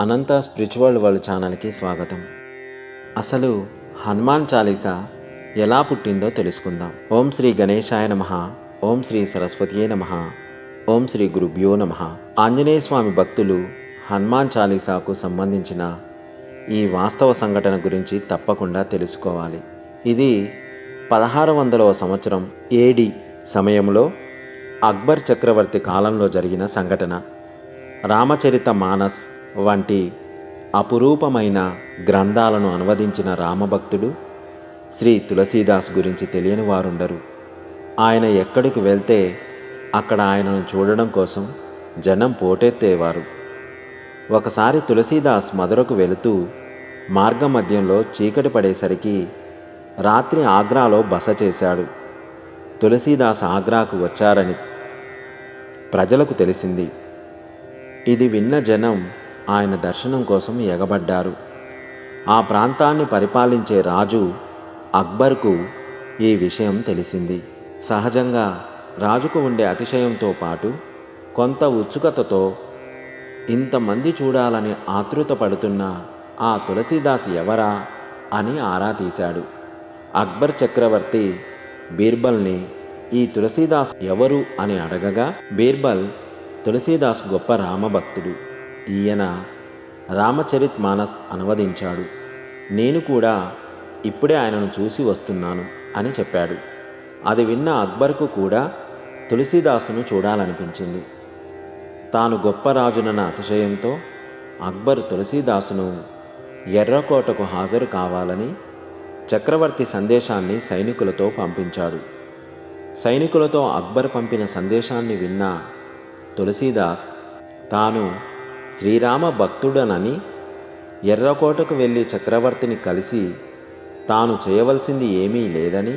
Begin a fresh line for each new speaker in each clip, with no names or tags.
అనంత spiritual world ఛానల్కి స్వాగతం. అసలు హనుమాన్ చాలీసా ఎలా పుట్టిందో తెలుసుకుందాం. ఓం శ్రీ గణేశాయ నమః, ఓం శ్రీ సరస్వతియే నమః, ఓం శ్రీ గురుభ్యో నమః. ఆంజనేయ స్వామి భక్తులు హనుమాన్ చాలీసాకు సంబంధించిన ఈ వాస్తవ సంఘటన గురించి తప్పకుండా తెలుసుకోవాలి. ఇది 1600వ సంవత్సరం ఏడి సమయంలో అక్బర్ చక్రవర్తి కాలంలో జరిగిన సంఘటన. రామచరిత మానస్ వంటి అపురూపమైన గ్రంథాలను అనువదించిన రామభక్తుడు శ్రీ తులసీదాస్ గురించి తెలియని వారుండరు. ఆయన ఎక్కడికి వెళ్తే అక్కడ ఆయనను చూడడం కోసం జనం పోటెత్తేవారు. ఒకసారి తులసీదాస్ మధురకు వెళుతూ మార్గమధ్యంలో చీకటి పడేసరికి రాత్రి ఆగ్రాలో బస చేశాడు. తులసీదాస్ ఆగ్రాకు వచ్చారని ప్రజలకు తెలిసింది. ఇది విన్న జనం ఆయన దర్శనం కోసం ఎగబడ్డారు. ఆ ప్రాంతాన్ని పరిపాలించే రాజు అక్బర్కు ఈ విషయం తెలిసింది. సహజంగా రాజుకు ఉండే అతిశయంతో పాటు కొంత ఉత్సుకతతో ఇంతమంది చూడాలని ఆతృత పడుతున్న ఆ తులసీదాస్ ఎవరా అని ఆరా తీశాడు. అక్బర్ చక్రవర్తి బీర్బల్ని ఈ తులసీదాస్ ఎవరు అని అడగగా, బీర్బల్ తులసీదాస్ గొప్ప రామభక్తుడు, ఈయన రామచరిత్ మానస్ అనువదించాడు, నేను కూడా ఇప్పుడే ఆయనను చూసి వస్తున్నాను అని చెప్పాడు. అది విన్న అక్బర్కు కూడా తులసీదాసును చూడాలనిపించింది. తాను గొప్ప రాజునన్న అతిశయంతో అక్బర్ తులసీదాసును ఎర్రకోటకు హాజరు కావాలని చక్రవర్తి సందేశాన్ని సైనికులతో పంపించాడు. సైనికులతో అక్బర్ పంపిన సందేశాన్ని విన్న తులసీదాస్ తాను శ్రీరామ భక్తుడనని, ఎర్రకోటకు వెళ్ళి చక్రవర్తిని కలిసి తాను చేయవలసింది ఏమీ లేదని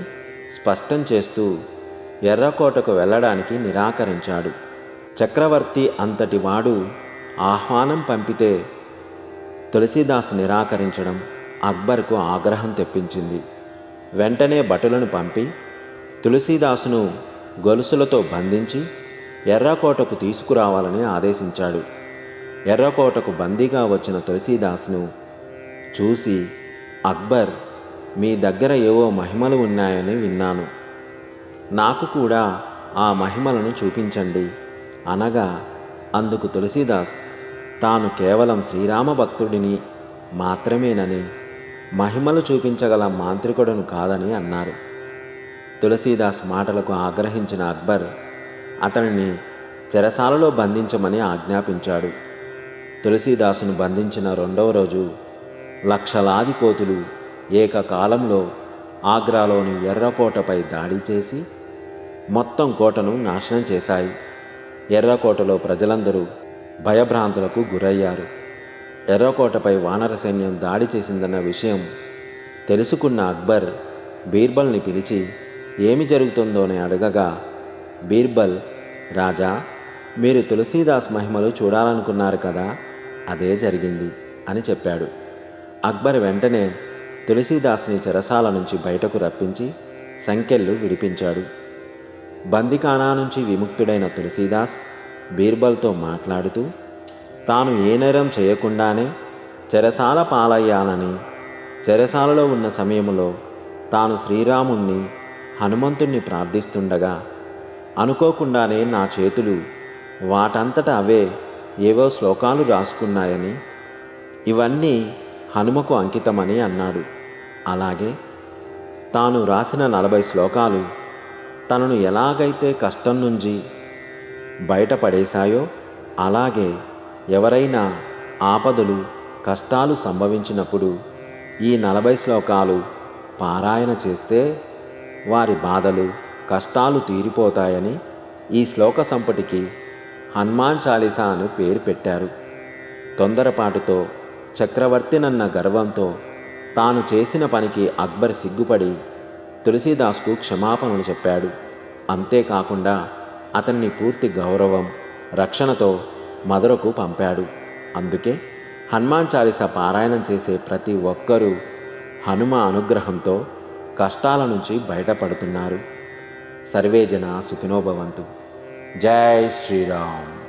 స్పష్టం చేస్తూ ఎర్రకోటకు వెళ్ళడానికి నిరాకరించాడు. చక్రవర్తి అంతటి వాడు ఆహ్వానం పంపితే తులసీదాస్ నిరాకరించడం అక్బర్కు ఆగ్రహం తెప్పించింది. వెంటనే భటులను పంపి తులసీదాసును గొలుసులతో బంధించి ఎర్రకోటకు తీసుకురావాలని ఆదేశించాడు. ఎర్రకోటకు బందీగా వచ్చిన తులసీదాస్ను చూసి అక్బర్, మీ దగ్గర ఏవో మహిమలు ఉన్నాయని విన్నాను, నాకు కూడా ఆ మహిమలను చూపించండి అనగా, అందుకు తులసీదాస్ తాను కేవలం శ్రీరామ భక్తుడిని మాత్రమేనని, మహిమలు చూపించగల మాంత్రికుడను కాదని అన్నారు. తులసీదాస్ మాటలకు ఆగ్రహించిన అక్బర్ అతనిని చెరసాలలో బంధించమని ఆజ్ఞాపించాడు. తులసీదాసును బంధించిన రెండవ రోజు లక్షలాది కోతులు ఏకకాలంలో ఆగ్రాలోని ఎర్రకోటపై దాడి చేసి మొత్తం కోటను నాశనం చేశాయి. ఎర్రకోటలో ప్రజలందరూ భయభ్రాంతులకు గురయ్యారు. ఎర్రకోటపై వానర సైన్యం దాడి చేసిందన్న విషయం తెలుసుకున్న అక్బర్ బీర్బల్ని పిలిచి ఏమి జరుగుతుందోని అడగగా, బీర్బల్, రాజా, మీరు తులసీదాస్ మహిమలు చూడాలనుకున్నారు కదా, అదే జరిగింది అని చెప్పాడు. అక్బర్ వెంటనే తులసీదాస్ని చెరసాల నుంచి బయటకు రప్పించి సంకెళ్ళు విడిపించాడు. బందిఖానా నుంచి విముక్తుడైన తులసీదాస్ బీర్బల్తో మాట్లాడుతూ తాను ఏ నేరం చేయకుండానే చెరసాల పాలయ్యానని, చెరసాలలో ఉన్న సమయంలో తాను శ్రీరాముణ్ణి, హనుమంతుణ్ణి ప్రార్థిస్తుండగా అనుకోకుండానే నా చేతులు వాటంతట అవే ఏవో శ్లోకాలు రాసుకున్నాయని, ఇవన్నీ హనుమకు అంకితమని అన్నాడు. అలాగే తాను రాసిన 40 శ్లోకాలు తనను ఎలాగైతే కష్టం నుంచి బయటపడేశాయో, అలాగే ఎవరైనా ఆపదలు, కష్టాలు సంభవించినప్పుడు ఈ 40 శ్లోకాలు పారాయణ చేస్తే వారి బాధలు, కష్టాలు తీరిపోతాయని ఈ శ్లోక సంపుటికి హనుమాన్ చాలీసా అని పేరు పెట్టారు. తొందరపాటుతో, చక్రవర్తినన్న గర్వంతో తాను చేసిన పనికి అక్బర్ సిగ్గుపడి తులసీదాస్కు క్షమాపణలు చెప్పాడు. అంతేకాకుండా అతన్ని పూర్తి గౌరవం, రక్షణతో మధురకు పంపాడు. అందుకే హనుమాన్ చాలీసా పారాయణం చేసే ప్రతి ఒక్కరూ హనుమ అనుగ్రహంతో కష్టాల నుంచి బయటపడుతున్నారు. సర్వే జన సుఖినో భవంతు. జై శ్రీరామ్.